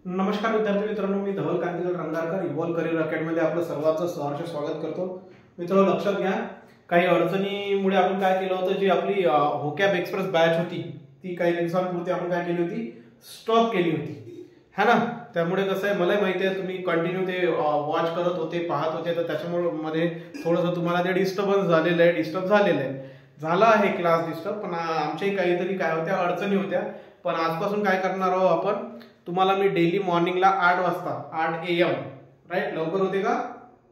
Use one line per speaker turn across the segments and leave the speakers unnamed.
नमस्कार विद्यार्थी मित्रांनो, मी धवल कांतीलाल रंगारकर इव्हॉल्व करिअर अकॅडमीमध्ये आपलं सर्वांचं सहर्ष स्वागत करतो. मित्रांनो, लक्षात घ्या, काही अडचणीमुळे आपण काय केलं होतं, जी आपली होकॅब एक्सप्रेस बॅच होती ती काही दिवसांपूर्वी आपण काय केली होती, स्टॉप केली होती, है ना. त्यामुळे कसं आहे, मला माहिती आहे तुम्ही कंटिन्यू ते वॉच करत होते, पाहत होते, तर त्याच्यामुळे मध्ये थोडंसं तुम्हाला ते डिस्टर्ब झालेलं आहे. झाला आहे क्लास डिस्टर्ब, पण आमच्याही काहीतरी काय होत्या अडचणी होत्या. पण आजपासून काय करणार आहोत आपण, तुम्हाला मी डेली मॉर्निंगला 8 वाजता 8 AM राईट, लवकर होते का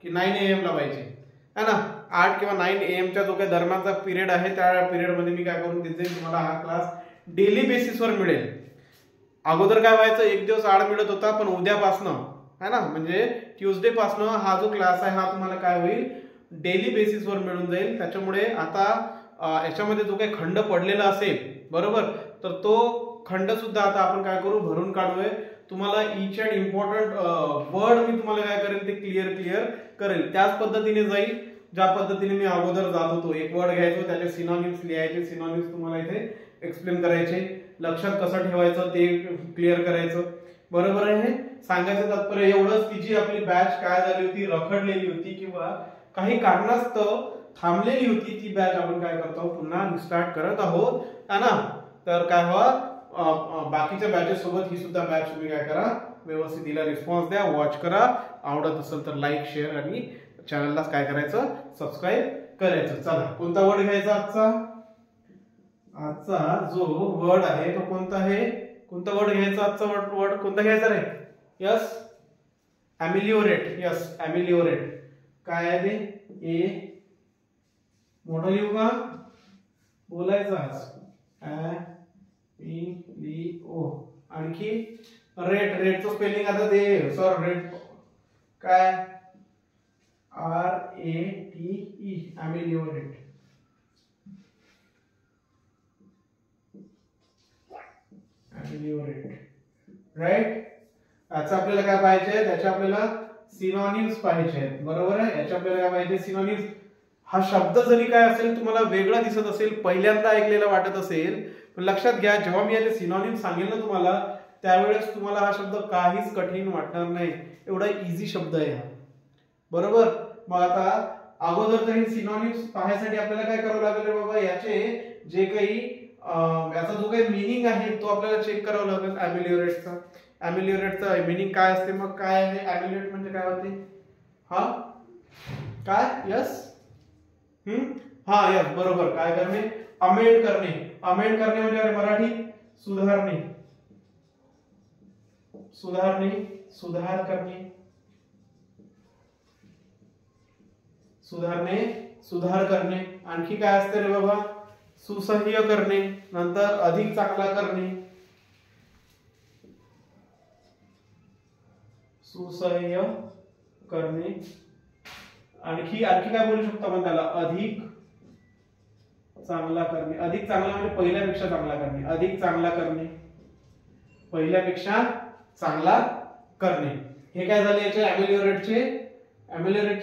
की 9 AM ला पाहिजे, है ना. 8 किंवा 9 AM च्या जो काही दरम्यानचा पिरियड आहे त्या पिरियडमध्ये मी काय करून देते, तुम्हाला हा क्लास डेली बेसिसवर मिळेल. अगोदर काय व्हायचं, एक दिवस आड मिळत होता, पण उद्यापासनं है ना, म्हणजे ट्यूजडे पासनं हा जो क्लास आहे हा तुम्हाला काय होईल, डेली बेसिसवर मिळून जाईल. त्याच्यामुळे आता याच्यामध्ये जो काही खंड पडलेला असेल बरोबर, तर तो खंड सुद्धा आता आपण काय करू, भरून काढूया. तुम्हाला इच अँड इम्पॉर्टंट वर्ड मी तुम्हाला काय करेल, ते क्लिअर करेल. त्याच पद्धतीने जाईल ज्या पद्धतीने मी अगोदर जात होतो. एक वर्ड घ्यायचो, त्याचे सिनॉनिम्स लिहायचे, सिनॉनिम्स तुम्हाला इथे एक्सप्लेन करायचे, लक्षात कसं ठेवायचं ते क्लिअर करायचं, बरोबर आहे. सांगायचं तात्पर्य एवढंच की जी आपली बॅच काय झाली होती, रखडलेली होती किंवा काही कारणास्तव थांबलेली होती, ती बॅच आपण काय करतो, पुन्हा रिस्टार्ट करत आहोत, है ना. तर काय व्हा, बाकीच्या बॅचेस सोबत ही सुद्धा बॅच तुम्ही काय करा, व्यवस्थित तिला रिस्पॉन्स द्या, वॉच करा. आवडत असेल तर लाईक, शेअर आणि चॅनलला काय करायचं, सबस्क्राईब करायचं. चला, कोणता वर्ड घ्यायचा आजचा जो वर्ड आहे तो कोणता आहे, कोणता वर्ड घ्यायचा आजचा वर्ड कोणता घ्यायचा रे. यस, ॲमिलिओरेट. यस, ॲमिलिओरेट. काय आहे ते, ए मोठा लिहू का, बोलायचं आज ओ. आणखी रेटचं स्पेलिंग आता ते सर, रेट काय, RATE, ॲमिलिओरेट. राईट. याचा आपल्याला काय पाहिजे, त्याच्या आपल्याला सिनॉनिम्स पाहिजे, बरोबर आहे. याच्या आपल्याला काय पाहिजे, सिनॉनिम्स. हा शब्द जरी काय असेल तुम्हाला वेगळा दिसत असेल, पहिल्यांदा ऐकलेला वाटत असेल, पण लक्षात घ्या, जेव्हा मी याचे सिनॉनिम्स सांगेल ना तुम्हाला, त्यावेळेस तुम्हाला हा शब्द काहीच कठीण वाटणार नाही. एवढा इझी शब्द आहे हा, बरोबर. मग आता अगोदर तरी सिनॉनिम्स पाहण्यासाठी आपल्याला काय करावं लागेल रे बाबा, याचे जे काही याचा जो काही मीनिंग आहे तो आपल्याला चेक करावं लागेल. ॲमिलिओरेटचा मीनिंग काय असते, मग काय आहे ॲमिलिओरेट म्हणजे काय होते, हा काय, यस, हा यस, बरोबर. काय करणे, अमेंड करणे. अमेंड करणे म्हणजे अरे मराठी सुधारणे, सुधार करणे, सुधार करणे. आणखी काय असते रे बाबा, सुसह्य करणे, नंतर अधिक चांगला करणे, सुसह्य करणे. आणखी काय बोलू शकतो आपण त्याला, अधिक चांगला करणे. अधिक चांगला म्हणजे पहिल्यापेक्षा चांगला करणे, अधिक चांगला करणे, पहिल्यापेक्षा चांगला करणे. हे काय झाले याचे ॲमिलिओरेटचे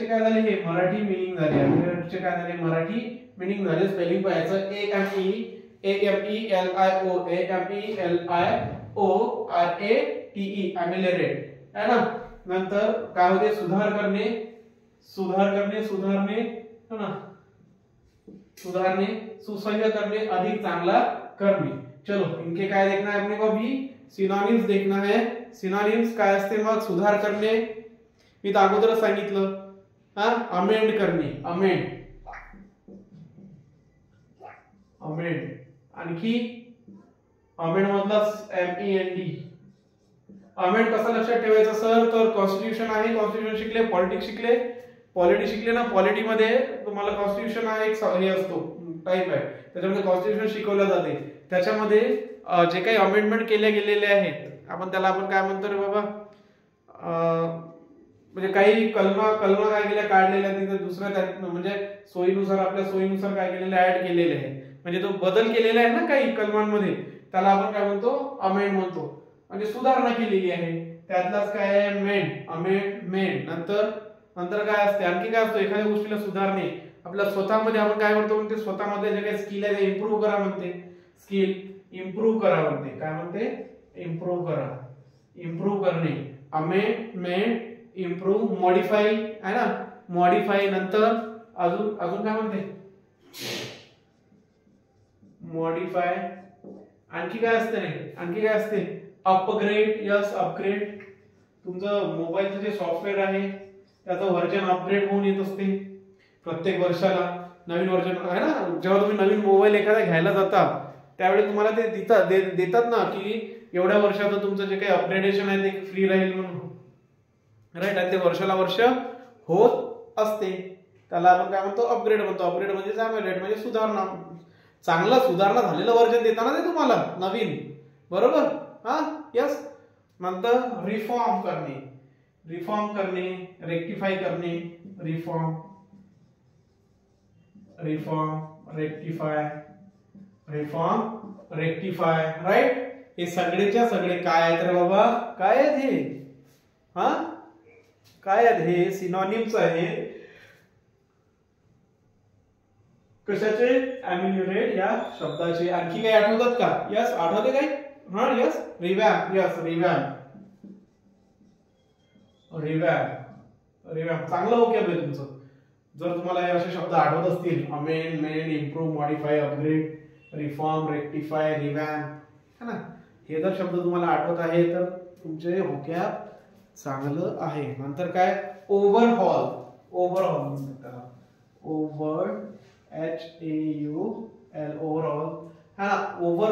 काय झाले, हे मराठी मिनिंग झाले. ॲमिलिओरेटचे काय झाले, मराठी मिनिंग झाले. स्पेलिंग पाहायचं, AMELIORATE, ॲमिलिओरेट, है ना. नंतर काय होते, सुधारणे, सुधारणे, है ना, सुधारणे, सुसह्य करणे, अधिक चांगला करणे. चलो, इनके काय देखना है अपने को, अभी सिनोनिम्स देखना है. सिनोनिम्स काय असते मग, सुधार करणे मी तर अगोदरच सांगितलं, हा. अमेंड करणे, अमेंड. आणखी अमेंड मधला MEND. अमेंड कसं लक्षात ठेवायचं सर, तर कॉन्स्टिट्यूशन आहे, कॉन्स्टिट्यूशन शिकले, पॉलिटी शिकले ना. पॉलिटीमध्ये तुम्हाला कॉन्स्टिट्यूशन हा एक हे असतो, टाईप आहे, त्याच्यामध्ये कॉन्स्टिट्यूशन शिकवलं जाते. त्याच्यामध्ये जे काही अमेंडमेंट केले गेलेले आहेत, आपण काय म्हणतो रे बाबा, म्हणजे काही कलमा काय केल्या, काढलेल्या तिथे दुसऱ्या, म्हणजे आपल्या सोयीनुसार काय केलेलं, ऍड केलेले आहे, म्हणजे तो बदल केलेला आहे ना काही कलमांमध्ये, त्याला आपण काय म्हणतो, अमेंड म्हणतो. म्हणजे सुधारणा केलेली आहे, त्यातलाच काय आहे, मेंड. नंतर काय असते, आणखी काय असतो, एखाद्या गोष्टीला सुधारणे. आपल्या स्वतःमध्ये आपण काय म्हणतो, म्हणते स्वतःमध्ये जे काही स्किल आहे ते इम्प्रूव्ह करा म्हणते, स्किल इम्प्रूव्ह करा म्हणते. काय म्हणते, इम्प्रूव्ह करा. इम्प्रूव्ह करणे, अमेंडमेंट, इम्प्रूव्ह, मॉडिफाई आहे ना, मॉडिफाई नंतर अजून अजून काय म्हणते, मॉडिफाय, आणखी काय असते रे, आणखी काय असते, अपग्रेड, यस अपग्रेड, तुमचं मोबाईलचं जे सॉफ्टवेअर आहे त्याचं व्हर्जन अपग्रेड होऊन येत असते प्रत्येक वर्षाला, नवीन व्हर्जन आहे ना, जेव्हा तुम्ही नवीन मोबाईल एखादा घ्यायला जाता त्यावेळी तुम्हाला ते देतात ना की एवढ्या वर्षाचं तुमचं जे काही अपग्रेडेशन आहे ते फ्री राहील म्हणून, राईट, आणि ते वर्षाला वर्ष होत असते, त्याला आपण काय म्हणतो, अपग्रेड म्हणतो. अपग्रेड म्हणजे अपग्रेड म्हणजे सुधारणा, चांगला सुधारणा झालेलं व्हर्जन देताना ते तुम्हाला नवीन, बरोबर, हा, यस. नंतर रिफॉर्म करणे, रिफॉर्म करणे, रेक्टिफाय करणे, reform, reform, rectify, reform, rectify, right. हे सगळेच्या सगळे काय आहेत रे बाबा, काय आहेत हे, हा, काय आहेत हे, सिनॉनिम्स आहे कशाचे, अमेलियोरेट या शब्दाचे. आणखी काही आठवतात का, यस, आठवते काही, हा, यस, रिवॅम्प, यस, रिवॅम्प, रिवॅम्प, रिवॅम्प, चांगलं होकॅब आहे तुमचं. जर तुम्हाला हे असे शब्द आठवत असतील, amendment, improve, modify, upgrade, reform, rectify, रिवॅम्प, है ना, हे जर शब्द तुम्हाला आठवत आहे तर तुमचे होकॅब चांगलं आहे. नंतर काय, ओव्हरहॉल, ओव्हरहॉल म्हणतात त्याला, ओव्हर, HAUL, ओव्हरऑल, हा, ओव्हर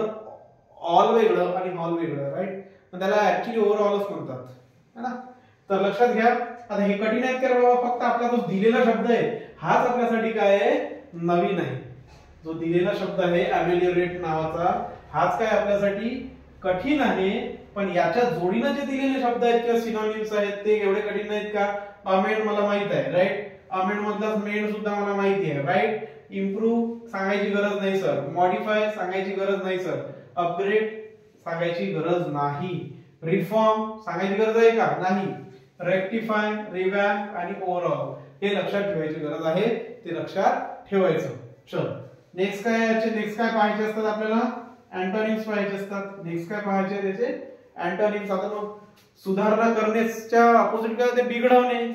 ऑल वेगळं आणि हॉल वेगळं, राईट, त्याला ऍक्च्युली ओव्हरऑलच म्हणतात, है ना. तर लक्षात घ्या, आता हे कठीण आहेत का बाबा, फक्त आपला जो दिलेला शब्द आहे हाच आपल्यासाठी काय आहे, नवीन आहे. जो दिलेला शब्द आहे अमेलियोरेट नावाचा, हाच काय आपल्यासाठी कठीण आहे, पण याच्या जोडीनं जे दिलेले शब्द आहेत किंवा सिनॉनिम्स आहेत ते एवढे कठीण नाहीत का. अमेंड मला माहित आहे, राईट, अमेंड मधला मेंड सुद्धा मला माहिती आहे, राईट. इम्प्रूव्ह सांगायची गरज नाही सर, मॉडिफाय सांगायची गरज नाही सर, अपग्रेड सांगायची गरज नाही, रिफॉर्म सांगायची गरज आहे का, नाही, रेक्टिफाय, रिवॅम्प आणि ओव्हरऑल हे लक्षात ठेवायची गरज आहे, ते लक्षात ठेवायचं. चल, नेक्स्ट काय, नेक्स्ट काय पाहायचे असतात आपल्याला, अँटोनिम्स पाहायचे असतात. नेक्स्ट काय पाहायचे त्याचे अँटोनिम्स. आता मग सुधारणा करण्याच्या अपोजिट काय होते, बिघडवणे.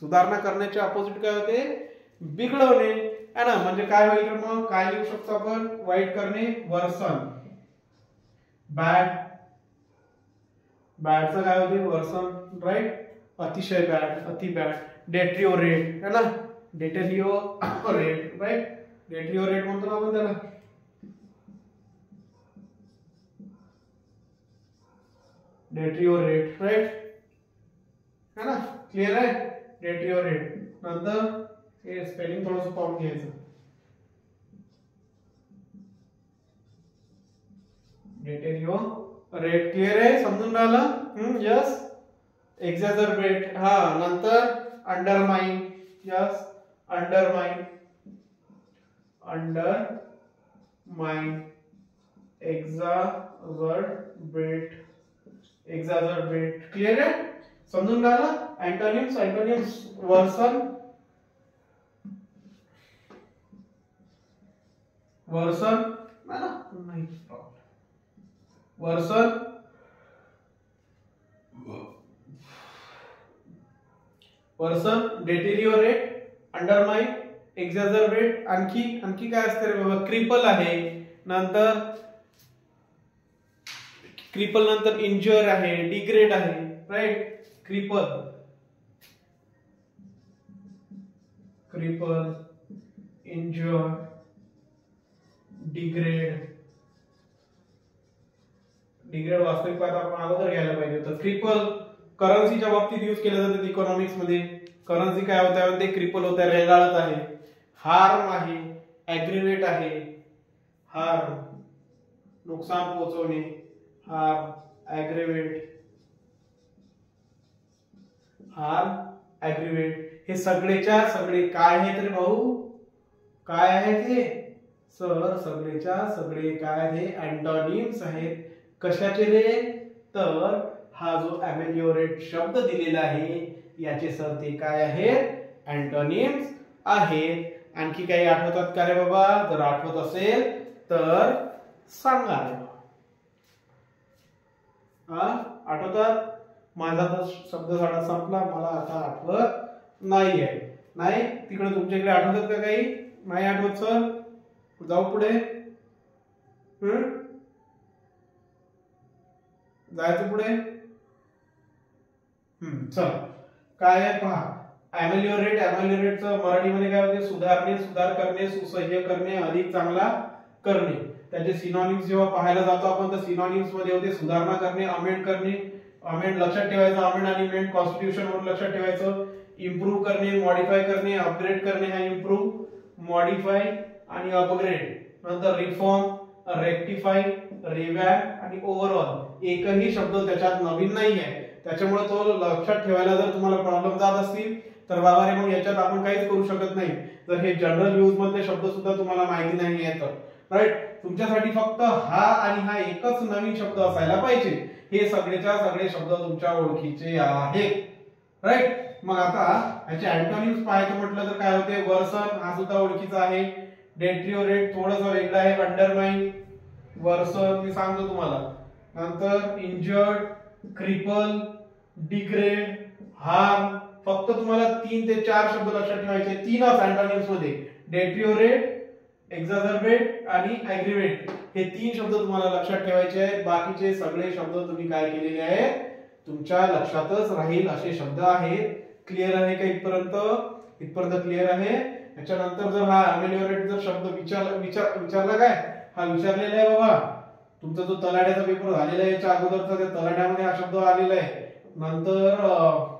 सुधारणा करण्याच्या अपोजिट काय होते, बिघडवणे, है ना. म्हणजे काय होईल मग, काय लिहू शकतो आपण, वाईट करणे, वर्सन, बॅड, बॅडचं काय होते, वर्सन, राईट, अतिशय बॅड, अति बॅड, डेट्रिओरेट, है ना, डेटेरिओरेट, राईट, डेट्रिओरेट म्हणतो ना आपण त्याला, डेट्रिओरेट, राईट, है ना, क्लियर आहे, डेट्रिओरेट. नंतर हे स्पेलिंग थोडंसं पाहून घ्यायचं, डेटेरिओरेट, क्लियर आहे, समजून राहिलं, यस. एक्झॅजरबेट, हा, नंतर undermine, yes, undermine, undermine, exacerbate, exacerbate, clear आहे, समजून राहिलं. अँटोनिम्स, अँटोनिम्स, वर्सन, वर्सन, नाही, worsen, worsen, deteriorate, undermine, exacerbate. आणखी आणखी काय असते रे बाबा, क्रिपल आहे, नंतर क्रिपल नंतर इंजर आहे, डिग्रेड आहे, राईट, क्रिपल, क्रिपल, इंजर, डिग्रेड, डिग्रेड वास्तविक पाहता आपण अगोदर घ्यायला पाहिजे होतं. क्रिपल करन्सीच्या बाबतीत यूज केलं जातं इकॉनॉमिक्स मध्ये. करन्सी काय होतं, ते क्रिपल होतं, रेगाळत आहे. हार्म आहे, ऍग्रिवेट आहे, हार्म, नुकसान पोहोचवणे, हार्म, ऍग्रिवेट, हार्म, ऍग्रिवेट. हे सगळेच्या सगळे काय आहेत रे भाऊ, काय आहेत हे सर, सगळेच्या सगळे काय आहेत, हे अँटोनिम्स आहेत. कशाचे रे, तर हा जो अमेलियोरेट शब्द दिलेला आहे याचे सर ते काय आहेत, अँटोनिम्स आहेत. आणखी काही आठवतात का रे बाबा, जर आठवत असेल तर सांगा रे बाबा. आठवतात? माझा तर शब्द साडा संपला, मला आता आठवत नाही आहे. नाही तिकडे तुमच्याकडे आठवतात का काही? नाही आठवत सर? जाऊ पुढे. जायचं पुढे. चल काय आहे पहा. अमेलिओरेट, अमेलिओरेटचं मराठीमध्ये काय होते? सुधारणे, सुधार करणे, सुसह्य करणे, अधिक चांगला करणे. त्याचे सिनॉनिम्स जेव्हा पाहायला जातो आपण तर सिनॉनिम्स मध्ये होते सुधारणा करणे, अमेंड करणे. अमेंड लक्षात ठेवायचं, अमेंड आणि मेंड कॉन्स्टिट्यूशन वर लक्षात ठेवायचं. इम्प्रूव्ह करणे, मॉडिफाय करणे, अपग्रेड करणे हा इम्प्रूव्ह, मॉडिफाय आणि अपग्रेड. नंतर रिफॉर्म, रेक्टिफाय, रिवॅम्प आणि ओव्हरऑल. एकही शब्द त्याच्यात नवीन नाही आहे, त्याच्यामुळे तो लक्षात ठेवायला जर तुम्हाला प्रॉब्लेम जात असतील तर बाबा रे मग याच्यात आपण काहीच करू शकत नाही. जर हे जनरल यूज मधले शब्द सुद्धा तुम्हाला माहिती नाही आहे तर राईट. तुमच्यासाठी फक्त हा आणि हा एकच नवीन शब्द असायला पाहिजे. हे सगळेच्या सगळे शब्द तुमच्या ओळखीचे आहेत राईट. मग आता याचे अँटोनिम्स पाहायचं म्हटलं तर काय होते? वर्सन हा सुद्धा ओळखीचा आहे. डेट्रिओरेट थोडंसं वेगळं आहे. अंडरमाइन, वर्सन मी सांगतो तुम्हाला. नंतर इंजर्ड, क्रिपल, डिग्रेड, हार्म. फक्त तुम्हाला 3 ते 4 शब्द लक्षात ठेवायचे. 3च अँटोनिम्स मध्ये डेट्रिओरेट, एक्झाजर्बेट आणि ऍग्रिवेट हे 3 शब्द तुम्हाला लक्षात ठेवायचे आहेत. बाकीचे सगळे शब्द तुम्ही काय केलेले आहेत? तुमच्या लक्षातच राहील असे शब्द आहेत. क्लिअर आहे का इथपर्यंत? इथपर्यंत क्लिअर आहे. याच्यानंतर जर हा अमेलिओरेट जर शब्द विचारला काय? हा विचारलेला आहे बाबा. तुमचा जो तलाड्याचा पेपर झालेला आहे याच्या अगोदरचा, त्या तलाड्यामध्ये हा शब्द आलेला आहे. नंतर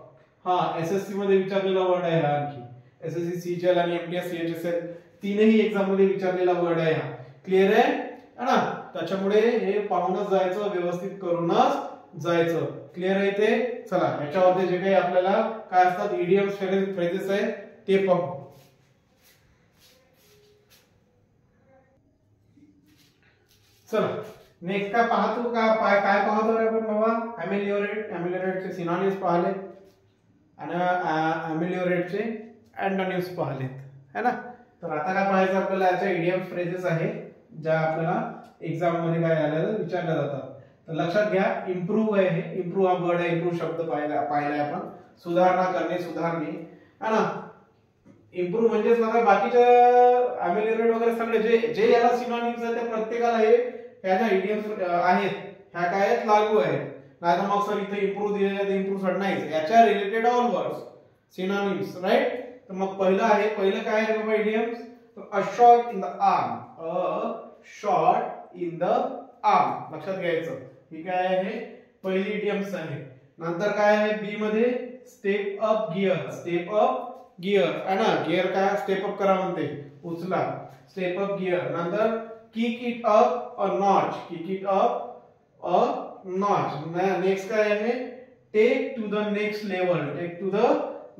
हा एसएससी मध्ये विचारलेला वर्ड आहे हा. आणखी एसएससी सीजीएल आणि एमटीएस सीएचएसएल तीनही एक्झाम मध्ये विचारलेला वर्ड आहे हा. क्लिअर आहे ना? त्याच्यामुळे हे पाहूनच जायचं, व्यवस्थित करूनच जायचं. क्लिअर आहे ते? चला याच्यावरती जे काही आपल्याला काय असतात इडियम्स, फ्रेजेस आहेत ते पाहू. चला नेक्स्ट काय पाहतो काय पाहतो रे आपण बाबा? अमेलिओरेट. अमेलिओरेटचे सिनॉनिम्स पाहिले आणि अमेलिओरेटचे अँटोनिम्स पाहिलेत है ना. तर आता काय पाहायचं आपल्याला? याच्या इडियम्स, फ्रेजेस आहे ज्या आपल्याला एक्झाम मध्ये काय आलेलं विचारल्या जातात. तर लक्षात घ्या इम्प्रूव्ह आहे. हे इम्प्रूव्ह हा वर्ड आहे. इम्प्रूव्ह शब्द पाहिलाय आपण. सुधारणा करणे, सुधारणे है ना. इम्प्रूव्ह म्हणजे बघा बाकीच्या अमेलिओरेट वगैरे सगळे जे याला सिनॉनिम्स आहेत त्या प्रत्येकाला हे ह्या ज्या इडियम्स आहेत ह्या काय आहेत? लागू आहेत. नाही तर मग सर इथे इम्प्रूव्ह दिलेले आहे, इम्प्रूव्ह सड नाही. याच्या related all words synonyms right. तर मग पहिलं आहे, पहिलं काय आहे बाबा idioms? A shot in the arm. A shot in the arm लक्षात घ्यायचं. ही काय आहे? पहिली इडियम्स आहे. नंतर काय आहे बी मध्ये? Step up gear. Step up gear है ना. गिअर काय? स्टेप अप करा म्हणते, उचला. Step up gear. नंतर kick it up a notch. Kick it up a notch. Next काय आहे? Take to the next level. Take to the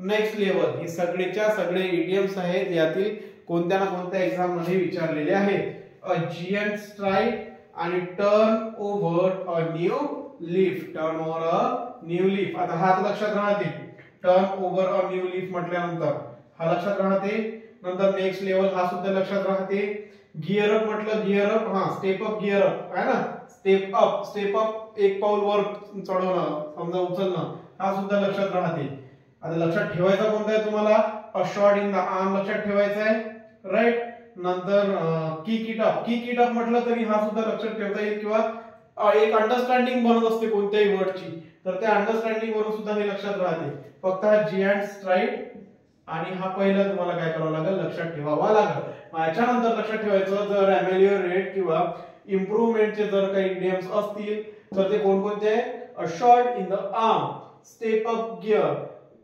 next level. हे सगळेच्या सगळे इडियम्स आहेत. यातील कोणत्या ना कोणत्या एक्झाम मध्ये विचारलेले आहेत. अ जियंट स्ट्राइड आणि turn over a new leaf. Turn over a new leaf. आता हात लक्षात राहते. Turn over a new leaf म्हटल्यानंतर हा लक्षात राहते. नंतर नेक्स्ट लेवल हा सुद्धा लक्षात राहते. गिअर अप म्हटलं, गिअर अप हा स्टेप अप गिअर अप है ना. स्टेप अप एक पाऊल वर चढवणं, समजा उचलणं, हा सुद्धा लक्षात राहते. आता लक्षात ठेवायचा कोणता आहे तुम्हाला? अ शॉट इन द आर्म लक्षात ठेवायचा आहे राईट. नंतर kick it up. Kick it up म्हटलं तरी हा सुद्धा लक्षात ठेवता येईल किंवा एक अंडरस्टँडिंग बनत असते कोणत्याही वर्डची, तर त्या अंडरस्टँडिंग वरून सुद्धा हे लक्षात राहते. फक्त हा जियंट स्ट्राइड आणि हा पहिला तुम्हाला काय करावं लागेल? लक्षात ठेवावा लागेल. याच्यानंतर लक्षात ठेवायचं जर अमेलिओरेट किंवा इम्प्रूव्हमेंटचे जर काही इडियम्स असतील तर ते कोणकोणते? A shot in the arm, step up gear,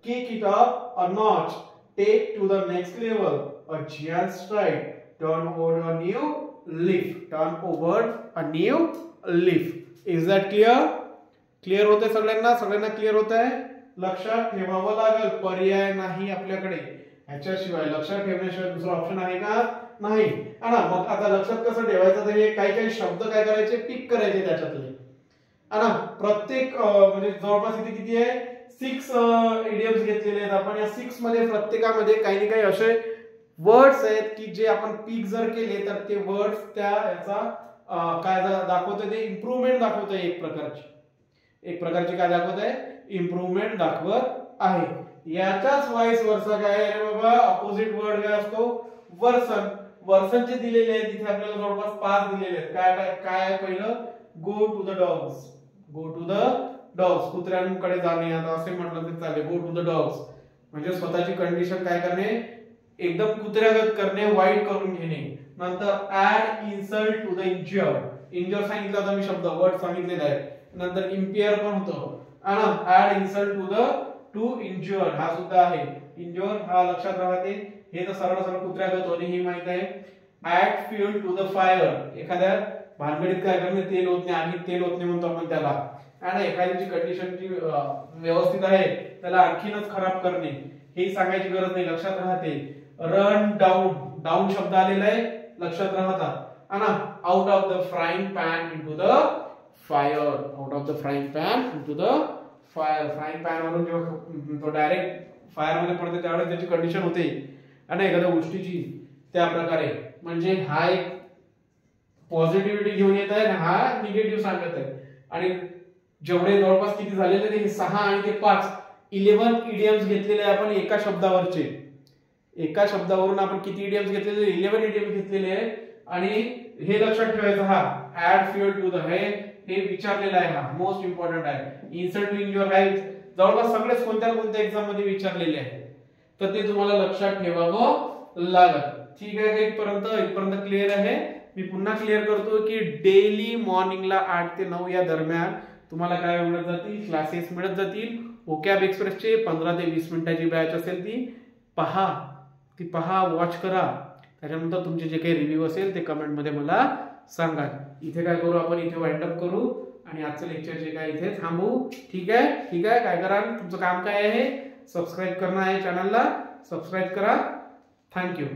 kick it up a notch, take to the next level, a giant stride, turn over a new leaf. Turn over a new leaf. Is that clear? Clear होते सगळ्यांना? सगळ्यांना clear होत आहे? लक्षात ठेवावं लागेल, पर्याय नाही आपल्याकडे. ह्याच्याशिवाय लक्षात ठेवण्याशिवाय दुसरा ऑप्शन आहे का? नाही है ना. मग आता लक्षात कसं ठेवायचं? तर हे काही काही शब्द काय करायचे? टिक करायचे त्याच्यातले है ना. प्रत्येक म्हणजे जवळपास इथे किती आहे? 6 इडियम्स घेतलेले आहेत आपण. या 6 मध्ये प्रत्येकामध्ये काही ना काही असे वर्ड्स आहेत की जे आपण पिक जर केले तर ते वर्ड्स त्या याचा काय दाखवतोय? ते इम्प्रूव्हमेंट दाखवतोय एक प्रकारची एक प्रकारची काय दाखवत आहे, इम्प्रूव्हमेंट दाखवत आहे. याचाच वाईस वर्सा काय आहे रे बाबा, अपोजिट वर्ड काय असतो, वर्सन. वर्सन जे दिलेले आहे तिथे आपल्याला जवळपास 5 दिलेले आहेत. काय काय काय आहे पहिलं, go to the dogs. Go to the dogs, कुत्र्यांकडे जाणे. आता असे म्हटलं तर चालेल, गो टू द डॉग्स म्हणजे स्वतःची कंडिशन काय करणे, एकदम कुत्र्यागत करणे, वाईट करून घेणे. नंतर add insult to the injured. Injure सांगितलं होता मी, शब्द वर्ड सांगितलेला आहे. नंतर इम्पेअर पण होतं, ऍड इन्सल्ट टू इंज्युअर्ड हा सुद्धा आहे. इंज्युअर हा लक्षात राहते, हे तर सरळ सरळ कुत्र्यागत होणे ही माहित आहे. Add fuel to the fire, एखाद्या भानगडीत काय करणे, तेल ओतणे, आगीत तेल ओतणे म्हणतो आपण त्याला. आणि एखाद्याची कंडिशन जी व्यवस्थित आहे त्याला आणखीनच खराब करणे, हे सांगायची गरज नाही, लक्षात राहते. रन डाऊन, डाऊन शब्द आलेला आहे, लक्षात राहता. Out of the frying pan into the fire. Out of the frying pan into the fire. Frying pan वरून जेव्हा तो डायरेक्ट फायर मध्ये पडते त्यावेळेस त्याची कंडिशन होते आणि एखाद्या गोष्टीची त्या प्रकारे. म्हणजे हा एक पॉझिटिव्हिटी घेऊन येत आहे, हा निगेटिव्ह सांगत आहे. आणि जेवढे जवळपास किती झालेले ते 6 आणि ते 5 11 इडियम्स घेतलेले आपण एका शब्दावरचे. एका शब्दावरून आपण किती इडियम्स घेतलेले, 11 इडियम्स घेतलेले आहे. आणि हे लक्षात ठेवायचं, हा ऍड फ्यूल टू द हे विचारलेला आहे, हा मोस्ट इम्पॉर्टंट आहे. इन्सल्ट टू युअर राईट जवळपास सगळेच कोणत्या कोणत्या एक्झाम मध्ये विचारलेले आहे, तर ते तुम्हाला लक्षात ठेवावं लागत. ठीक आहे, इथपर्यंत क्लिअर आहे. मी पुन्हा क्लिअर करतो की डेली मॉर्निंगला 8 ते 9 या दरम्यान तुम्हाला काय मिळत जातील, क्लासेस मिळत जातील. व्होकॅब एक्सप्रेसचे 15 ते 20 मिनिटाची बॅच असेल ती पहा, वॉच करा. त्याच्यानंतर तुमचे जे काही रिव्ह्यू असेल ते कमेंट मध्ये मला सांगा. इथे काय करू आपण, इथे वाइंड अप करू आणि आजचं लेक्चर जे काय इथे थांबू. ठीक आहे. काय करा, तुमचं काम काय आहे, सबस्क्राईब करणं आहे, चॅनलला सबस्क्राईब करा. थँक्यू.